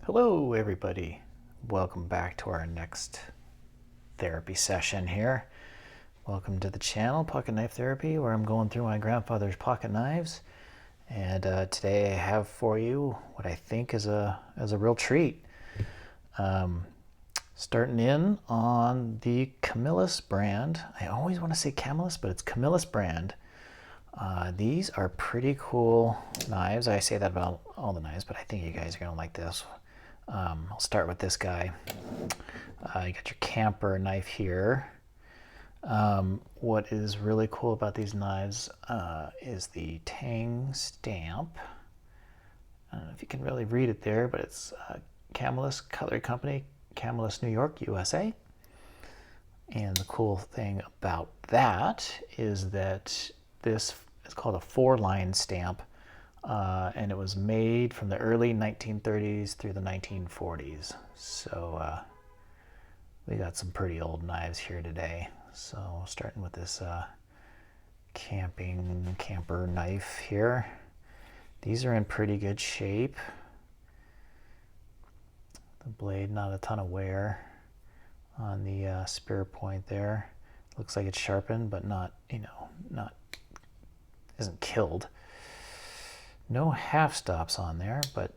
Hello everybody, welcome back to our next therapy session here. Welcome to the channel, Pocket Knife Therapy, where I'm going through my grandfather's pocket knives. And today I have for you what I think is a real treat. Starting in on the Camillus brand. I always want to say Camillus, but it's Camillus brand. These are pretty cool knives. I say that about all the knives, but I think you guys are going to like this. I'll start with this guy. You got your camper knife here. What is really cool about these knives is the Tang stamp. I don't know if you can really read it there, but it's Camillus Cutlery Company, Camillus, New York, USA. And the cool thing about that is that this is called a 4-line stamp. And it was made from the early 1930s through the 1940s. So we got some pretty old knives here today. So starting with this camper knife here. These are in pretty good shape. The blade, not a ton of wear on the spear point there. Looks like it's sharpened, but not, isn't killed. No half stops on there, but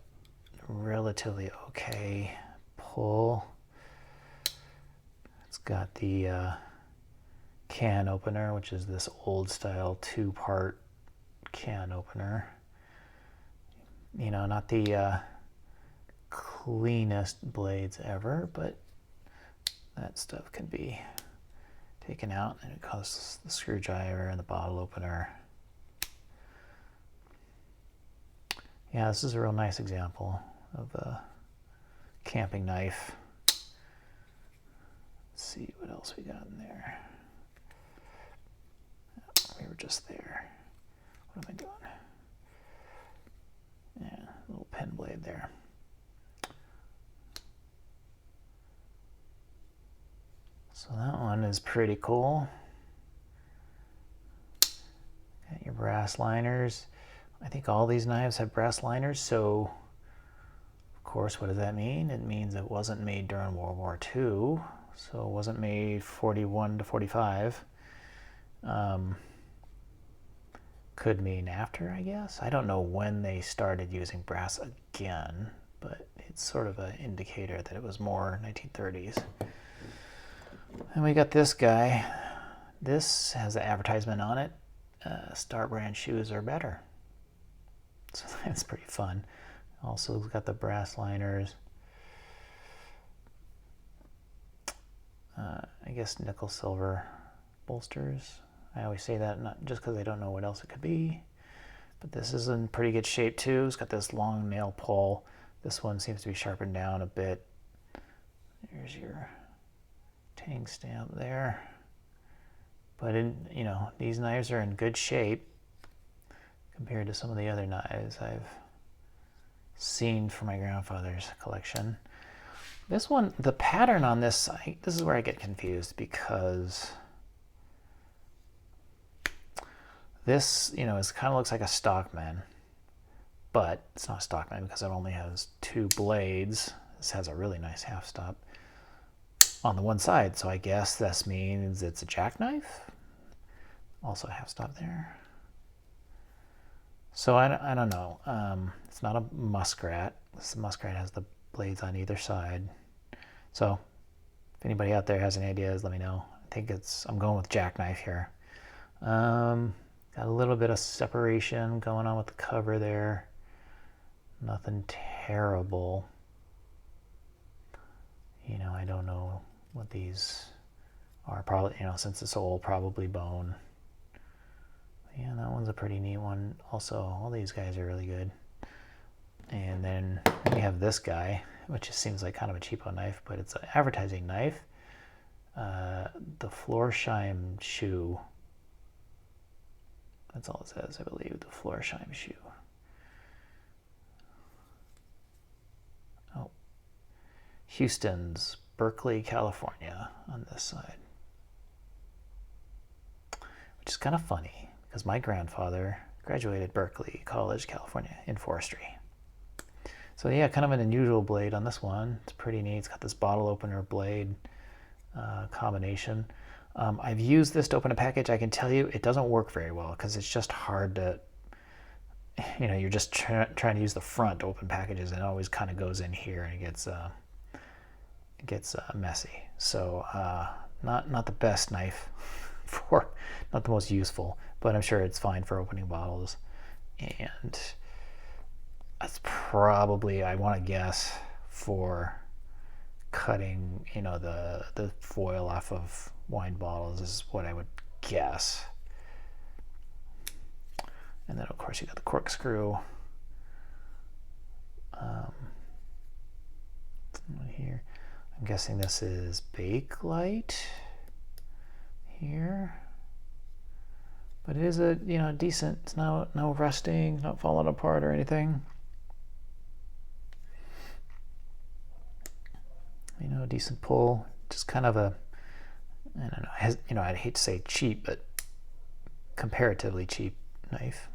relatively okay pull. It's got the can opener, which is this old style 2-part can opener. Not the cleanest blades ever, but that stuff can be taken out, and it costs the screwdriver and the bottle opener. Yeah, this is a real nice example of a camping knife. Let's see what else we got in there. Oh, we were just there. What am I doing? Yeah, little pen blade there. So that one is pretty cool. Got your brass liners. I think all these knives have brass liners, so of course, what does that mean? It means it wasn't made during World War II, so it wasn't made 41 to 45. Could mean after, I guess. I don't know when they started using brass again, but it's sort of an indicator that it was more 1930s. And we got this guy. This has an advertisement on it. Star brand shoes are better. So that's pretty fun. Also got the brass liners. I guess nickel silver bolsters. I always say that not just because I don't know what else it could be. But this is in pretty good shape too. It's got this long nail pull. This one seems to be sharpened down a bit. There's your Tang stamp there. But these knives are in good shape compared to some of the other knives I've seen from my grandfather's collection. This one, the pattern on this, this is where I get confused, because this, is kind of looks like a Stockman, but it's not a Stockman because it only has 2 blades. This has a really nice half stop on the one side, so I guess this means it's a jackknife. Also a half stop there. So I don't know. It's not a muskrat. This muskrat has the blades on either side. So if anybody out there has any ideas, let me know. I think I'm going with jackknife here. Got a little bit of separation going on with the cover there. Nothing terrible. I don't know what these are. Probably, since it's old, probably bone. Yeah, that one's a pretty neat one. Also, all these guys are really good. And then we have this guy, which just seems like kind of a cheapo knife, but it's an advertising knife. The Florsheim shoe. That's all it says, I believe, the Florsheim shoe. Oh, Houston's, Berkeley, California on this side. Which is kind of funny, because my grandfather graduated Berkeley College, California, in forestry. So yeah, kind of an unusual blade on this one. It's pretty neat. It's got this bottle opener blade combination. I've used this to open a package. I can tell you it doesn't work very well because it's just hard to, you're just trying to use the front to open packages, and it always kind of goes in here and it gets messy. So not the best knife not the most useful, but I'm sure it's fine for opening bottles. And that's probably, I want to guess, for cutting, the foil off of wine bottles is what I would guess. And then of course you got the corkscrew here. I'm guessing this is Bakelite here, but it is a decent. It's no rusting, not falling apart or anything. Decent pull. Just kind of a, I don't know. I'd hate to say cheap, but comparatively cheap knife.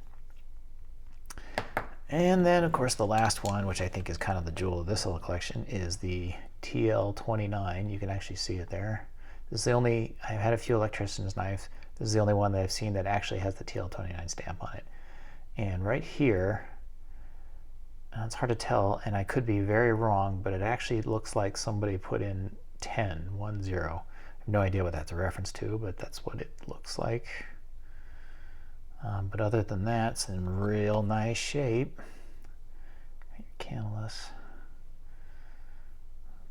And then, of course, the last one, which I think is kind of the jewel of this little collection, is the TL29. You can actually see it there. This is the only, I've had a few electrician's knives. This is the only one that I've seen that actually has the TL29 stamp on it. And right here, it's hard to tell, and I could be very wrong, but it actually looks like somebody put in 10. I have no idea what that's a reference to, but that's what it looks like. But other than that, it's in real nice shape. Camillus.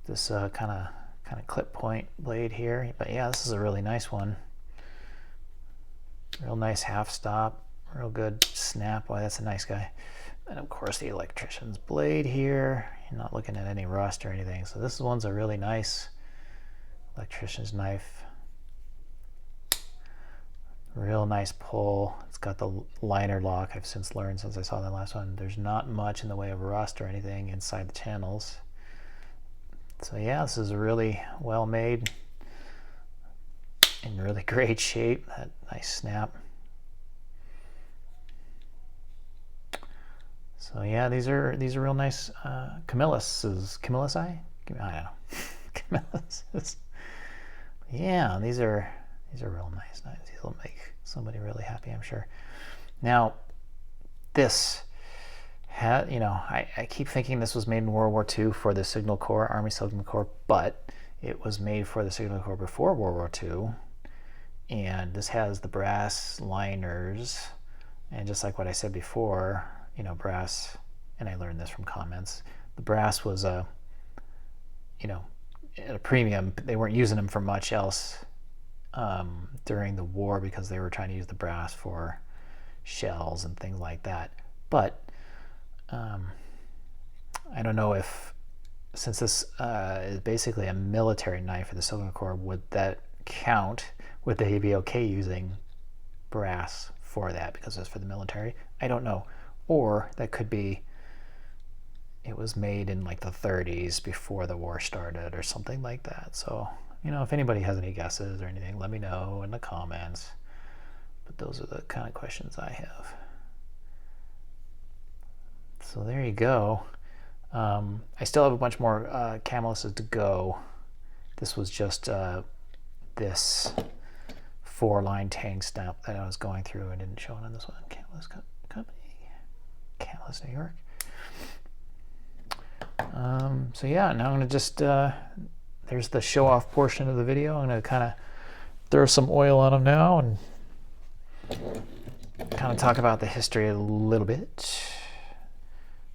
This kind of clip point blade here, but yeah, this is a really nice one. Real nice half stop, real good snap. Boy, that's a nice guy. And of course the electrician's blade here. You're not looking at any rust or anything. So this one's a really nice electrician's knife. Real nice pull. It's got the liner lock. I've since learned, since I saw that last one, there's not much in the way of rust or anything inside the channels. So yeah, this is really well made, in really great shape. That nice snap. So yeah, these are real nice. Camillus? I don't know. Camillus. Yeah, these are real nice knives. These will make somebody really happy, I'm sure. Now, this had, I keep thinking this was made in World War II for the Signal Corps, Army Signal Corps, but it was made for the Signal Corps before World War II. And this has the brass liners, and just like what I said before, brass, and I learned this from comments, the brass was at a premium. They weren't using them for much else during the war because they were trying to use the brass for shells and things like that. But I don't know if, since this is basically a military knife for the Signal Corps, would that count? Would they be okay using brass for that because it's for the military? I don't know. Or that could be, it was made in like the 30s before the war started or something like that. So, if anybody has any guesses or anything, let me know in the comments. But those are the kind of questions I have. So there you go. I still have a bunch more Camilluses to go. This was just this 4-line tang stamp that I was going through and didn't show it on this one. Camillus Company. Camillus, New York. So yeah, now I'm going to just, there's the show off portion of the video. I'm going to kind of throw some oil on them now and kind of talk about the history a little bit.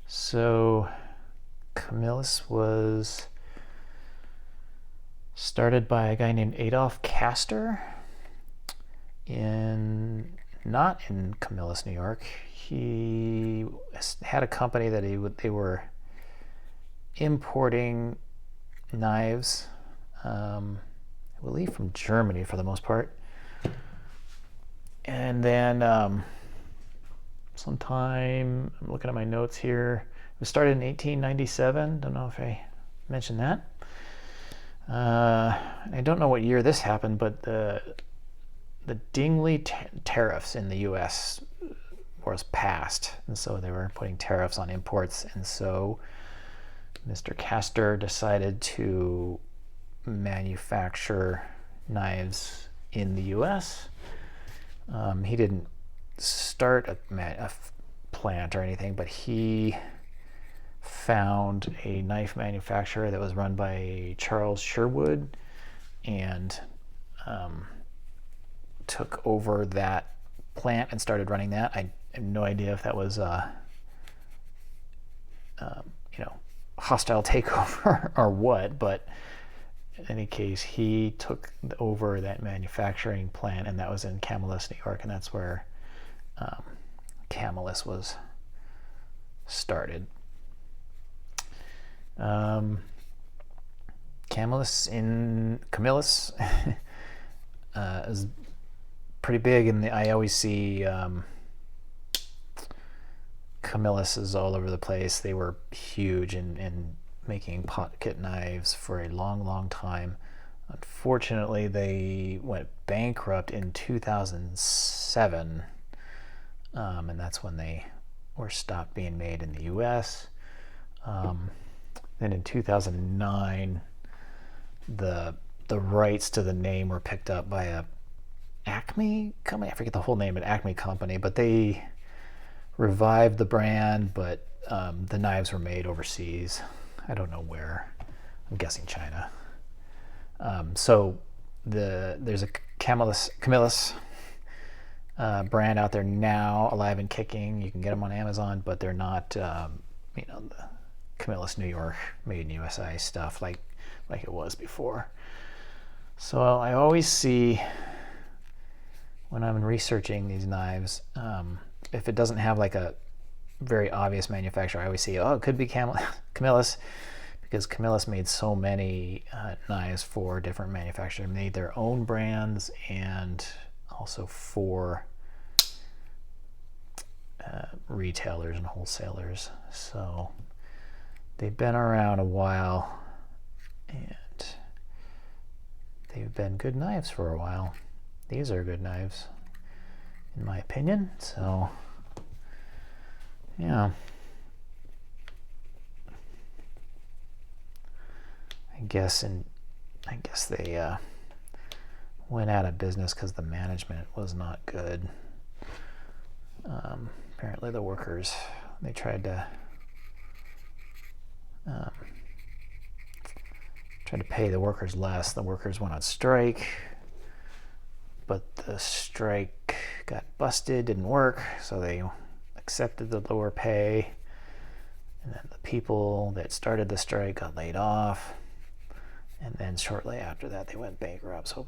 So Camillus was started by a guy named Adolf Castor not in Camillus, New York. He had a company that they were importing knives, I believe from Germany for the most part. And then sometime, I'm looking at my notes here, it was started in 1897. Don't know if I mentioned that. I don't know what year this happened, but the Dingley tariffs in the U.S. was passed, and so they were putting tariffs on imports, and so Mr. Castor decided to manufacture knives in the US. He didn't start a plant or anything, but he found a knife manufacturer that was run by Charles Sherwood and took over that plant and started running that. I have no idea if that was hostile takeover or what, but in any case, he took over that manufacturing plant, and that was in Camillus, New York, and that's where Camillus was started. Camillus is pretty big, and I always see Camilluses all over the place. They were huge in making pocket knives for a long, long time. Unfortunately, they went bankrupt in 2007, and that's when they were stopped being made in the U.S. Then in 2009, the rights to the name were picked up by a Acme company. I forget the whole name, an Acme company, but they revived the brand, but the knives were made overseas. I don't know where. I'm guessing China. So there's a Camillus brand out there now, alive and kicking. You can get them on Amazon, but they're not, the Camillus New York, made in USA stuff like it was before. So I always see when I'm researching these knives, if it doesn't have like a very obvious manufacturer, I always see, it could be Camillus, because Camillus made so many knives for different manufacturers. They made their own brands and also for retailers and wholesalers. So they've been around a while, and they've been good knives for a while. These are good knives, in my opinion. So, yeah. I guess they went out of business because the management was not good. Apparently, the workers, they tried to pay the workers less. The workers went on strike, but the strike got busted, didn't work, so they accepted the lower pay, and then the people that started the strike got laid off, and then shortly after that they went bankrupt. So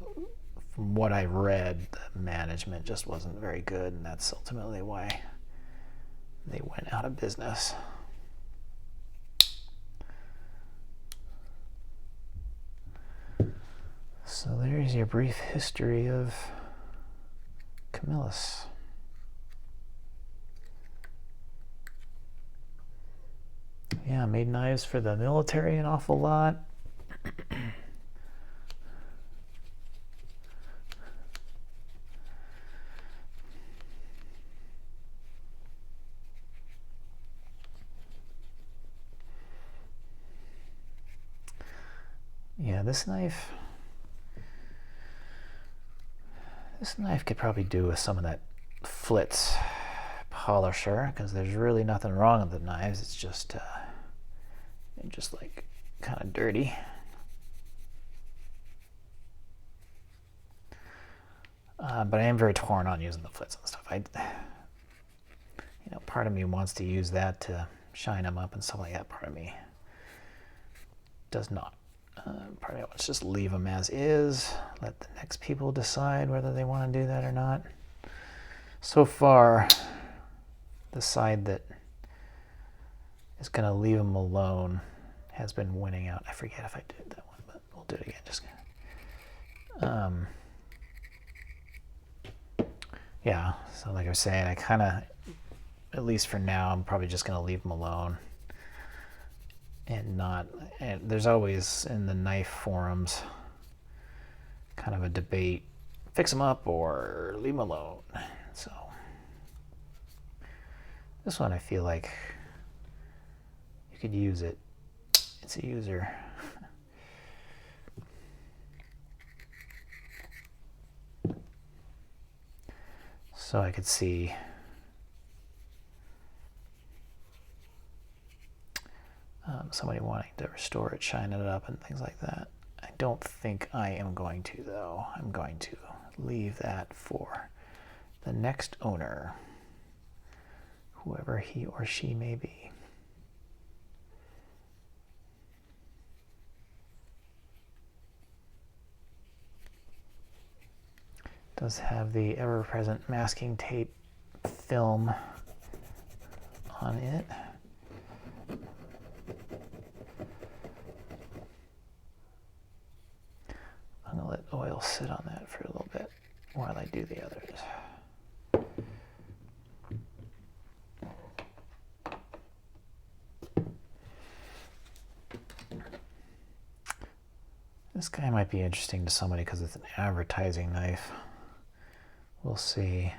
from what I read, the management just wasn't very good, and that's ultimately why they went out of business. So there's your brief history of Camillus. Yeah, made knives for the military an awful lot. Yeah, this knife could probably do with some of that Flitz polisher, because there's really nothing wrong with the knives. It's just like kind of dirty. But I am very torn on using the Flitz and stuff. Part of me wants to use that to shine them up and stuff like that. Part of me does not. Part of me wants to just leave them as is, let the next people decide whether they want to do that or not. So far, the side that is going to leave them alone has been winning out. I forget if I did that one, but we'll do it again. Yeah, so like I was saying, I kind of, at least for now, I'm probably just going to leave them alone. And there's always in the knife forums kind of a debate, fix them up or leave them alone. So this one, I feel like you could use it it's a user. So I could see somebody wanting to restore it, shine it up, and things like that. I don't think I am going to, though. I'm going to leave that for the next owner, whoever he or she may be. Does have the ever-present masking tape film on it. I'm going to let oil sit on that for a little bit while I do the others. This guy might be interesting to somebody because it's an advertising knife. We'll see.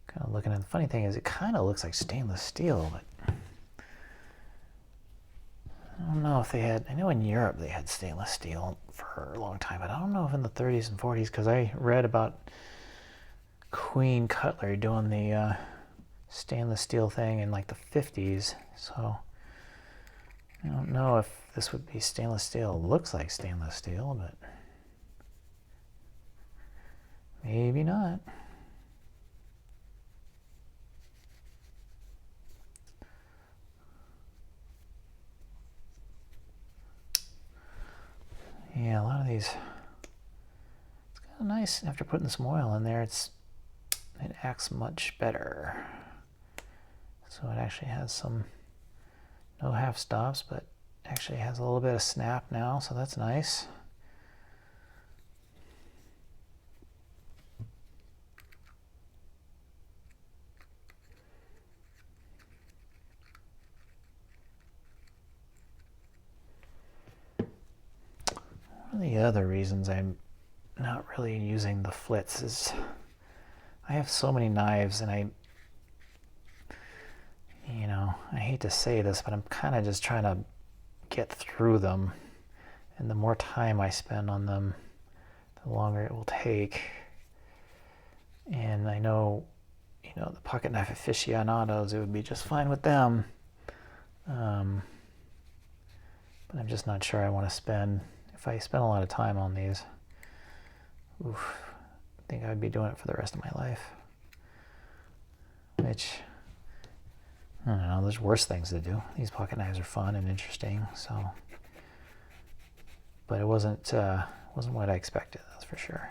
Kind of looking at the funny thing is it kind of looks like stainless steel, but I don't know if they had, I know in Europe they had stainless steel for a long time, but I don't know if in the 30s and 40s, because I read about Queen Cutlery doing the stainless steel thing in like the 50s, so I don't know if this would be stainless steel. It looks like stainless steel, but maybe not. Yeah, a lot of these, it's kind of nice after putting some oil in there. It acts much better. So it actually has some, no half stops, but actually has a little bit of snap now, so that's nice. One of the other reasons I'm not really using the flits is I have so many knives, and I hate to say this, but I'm kind of just trying to get through them, and the more time I spend on them, the longer it will take. And I know, the pocket knife aficionados, it would be just fine with them, but I'm just not sure I want to spend, if I spend a lot of time on these, I think I would be doing it for the rest of my life, which, I don't know, there's worse things to do. These pocket knives are fun and interesting, so, but it wasn't what I expected, that's for sure.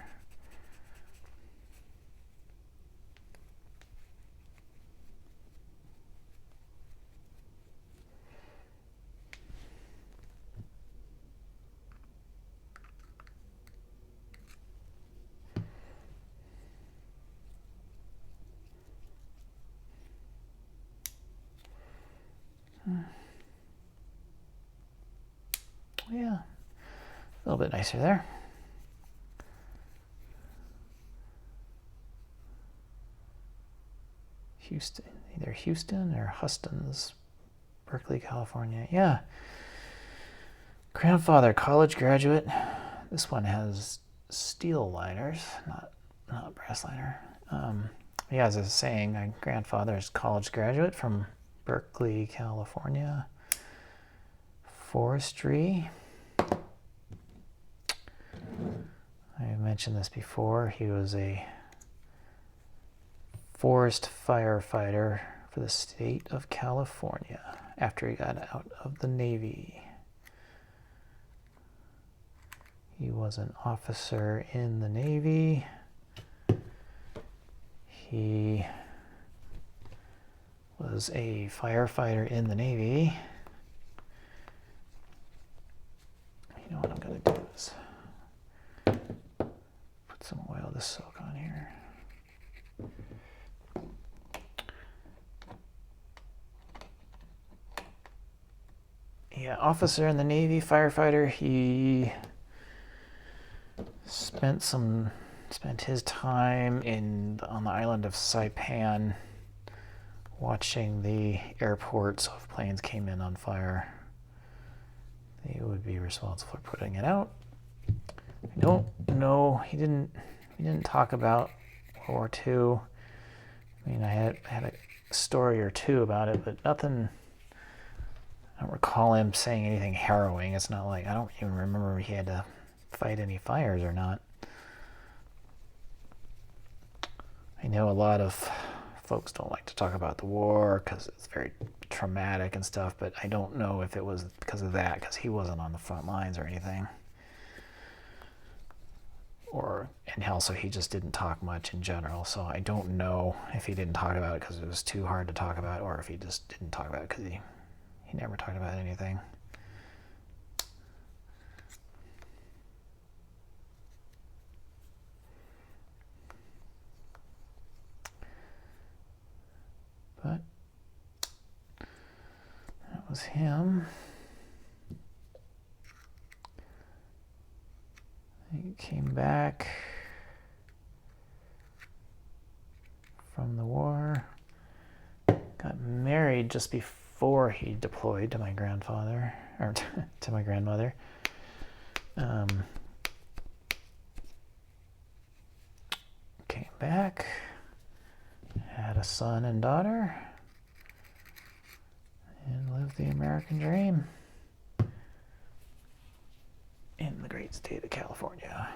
Yeah, a little bit nicer there. Houston, either Houston or Huston's, Berkeley, California. Yeah. Grandfather, college graduate. This one has steel liners, not brass liner. Yeah, as I was saying, my grandfather is college graduate from Berkeley, California. Forestry. I mentioned this before. He was a forest firefighter for the state of California after he got out of the Navy. He was an officer in the Navy. He was a firefighter in the Navy. You know what I'm going to do is put some oil of this silk on here. Yeah, officer in the Navy, firefighter. He spent his time on the island of Saipan watching the airport, so if planes came in on fire, they would be responsible for putting it out. I don't know, he didn't talk about World War II. I mean, I had a story or two about it, but nothing. I don't recall him saying anything harrowing. It's not like, I don't even remember he had to fight any fires or not. I know a lot of folks don't like to talk about the war because it's very traumatic and stuff, but I don't know if it was because of that, because he wasn't on the front lines or anything. And also he just didn't talk much in general, so I don't know if he didn't talk about it because it was too hard to talk about, or if he just didn't talk about it because he never talked about anything. But that was him. He came back from the war, got married just before he deployed to my grandfather, or to my grandmother. Came back, had a son and daughter, and lived the American dream in the great state of California.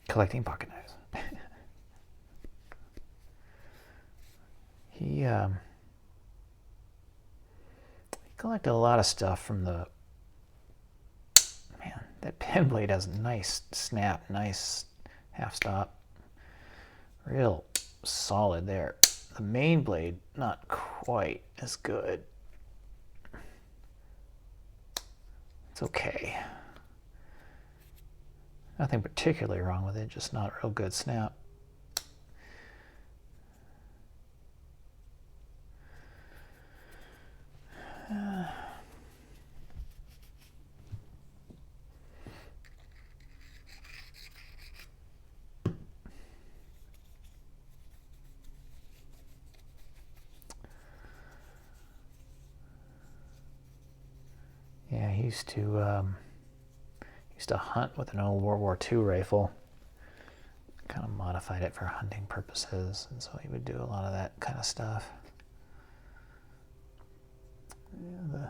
Collecting pocket knives. He collected a lot of stuff from the, man, that pen blade has a nice snap, nice half stop. Real solid there. The main blade, not quite as good. It's okay. Nothing particularly wrong with it, just not real good snap. Yeah, he used to hunt with an old World War II rifle. Kind of modified it for hunting purposes, and so he would do a lot of that kind of stuff. Yeah,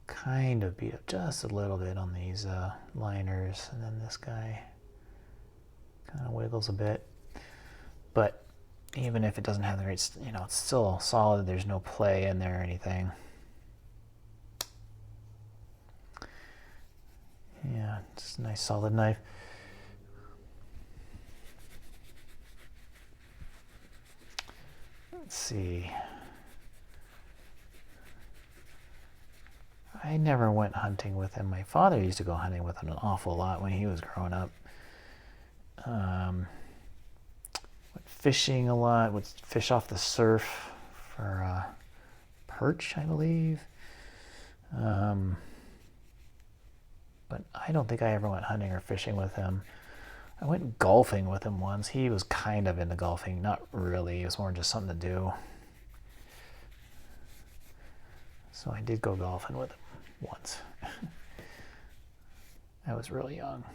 kind of beat up just a little bit on these liners, and then this guy kind of wiggles a bit. But even if it doesn't have the right, it's still solid. There's no play in there or anything. Yeah, it's a nice solid knife. Let's see. I never went hunting with him. My father used to go hunting with him an awful lot when he was growing up. Went fishing a lot, would fish off the surf for perch, I believe. But I don't think I ever went hunting or fishing with him. I went golfing with him once. He was kind of into golfing. Not really. It was more just something to do. So I did go golfing with him once. I was really young.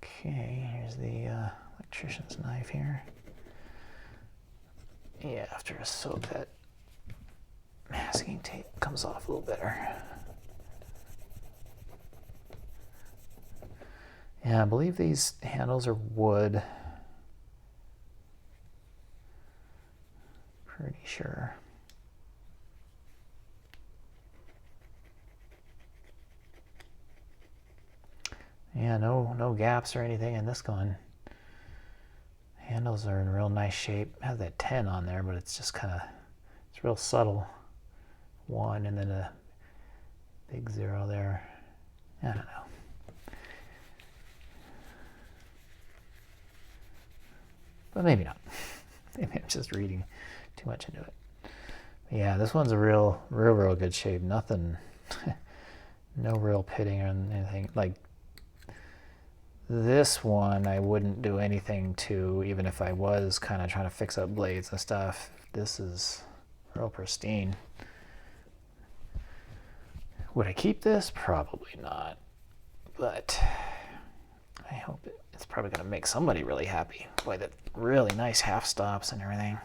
Okay, here's the electrician's knife here. Yeah, after a soak, that masking tape comes off a little better. Yeah, I believe these handles are wood. Pretty sure. Yeah, no gaps or anything in this one. Handles are in real nice shape. It has that 10 on there, but it's just kind of, it's real subtle. 1 and then a big 0 there. I don't know. but maybe not. Maybe I'm just reading too much into it. Yeah, this one's a real good shape. Nothing, no real pitting or anything. Like this one, I wouldn't do anything to, even if I was kind of trying to fix up blades and stuff. This is real pristine. Would I keep this? Probably not. But I hope it's probably going to make somebody really happy. Boy, that really nice half stops and everything.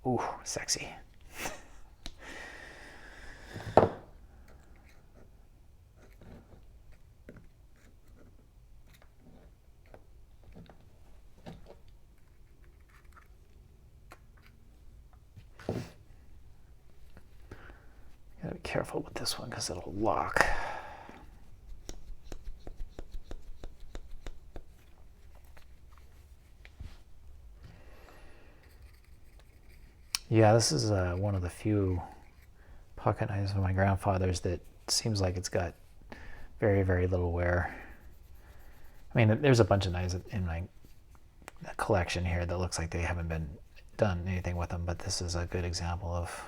Ooh, sexy. Gotta be careful with this one because it'll lock. Yeah, this is one of the few pocket knives of my grandfather's that seems like it's got very, very little wear. I mean, there's a bunch of knives in my collection here that looks like they haven't been done anything with them, but this is a good example of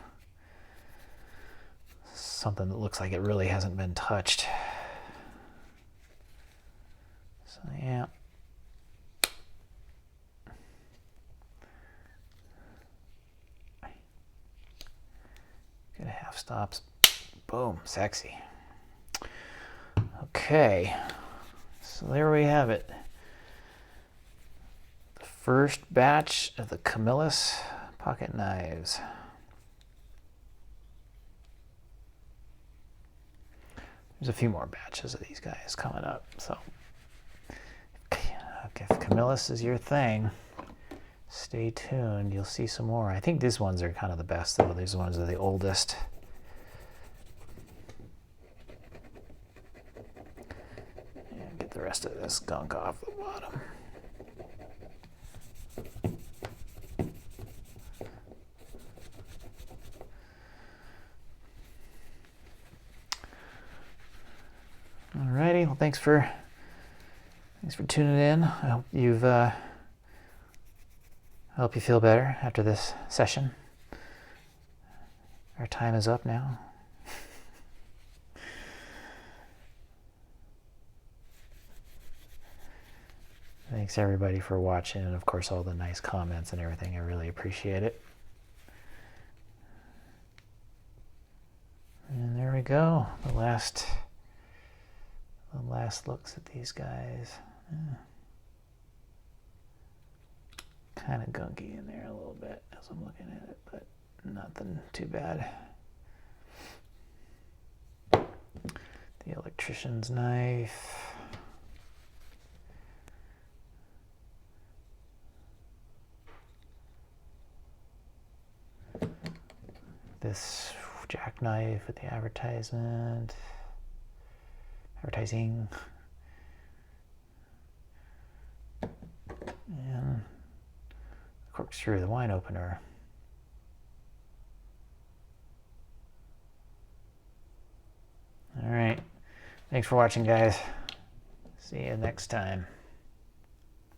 something that looks like it really hasn't been touched. So yeah. Good half stops. Boom, sexy. Okay, so there we have it. The first batch of the Camillus pocket knives. There's a few more batches of these guys coming up, so if Camillus is your thing, stay tuned. You'll see some more. I think these ones are kind of the best, though. These ones are the oldest. And get the rest of this gunk off the bottom. Alrighty, well, thanks for tuning in. I hope I hope you feel better after this session. Our time is up now. Thanks everybody for watching, and of course all the nice comments and everything. I really appreciate it. And there we go. The last looks at these guys. Kind of gunky in there a little bit as I'm looking at it, but nothing too bad. The electrician's knife. This jackknife with the advertising. And corkscrew, the wine opener. All right. Thanks for watching, guys. See you next time.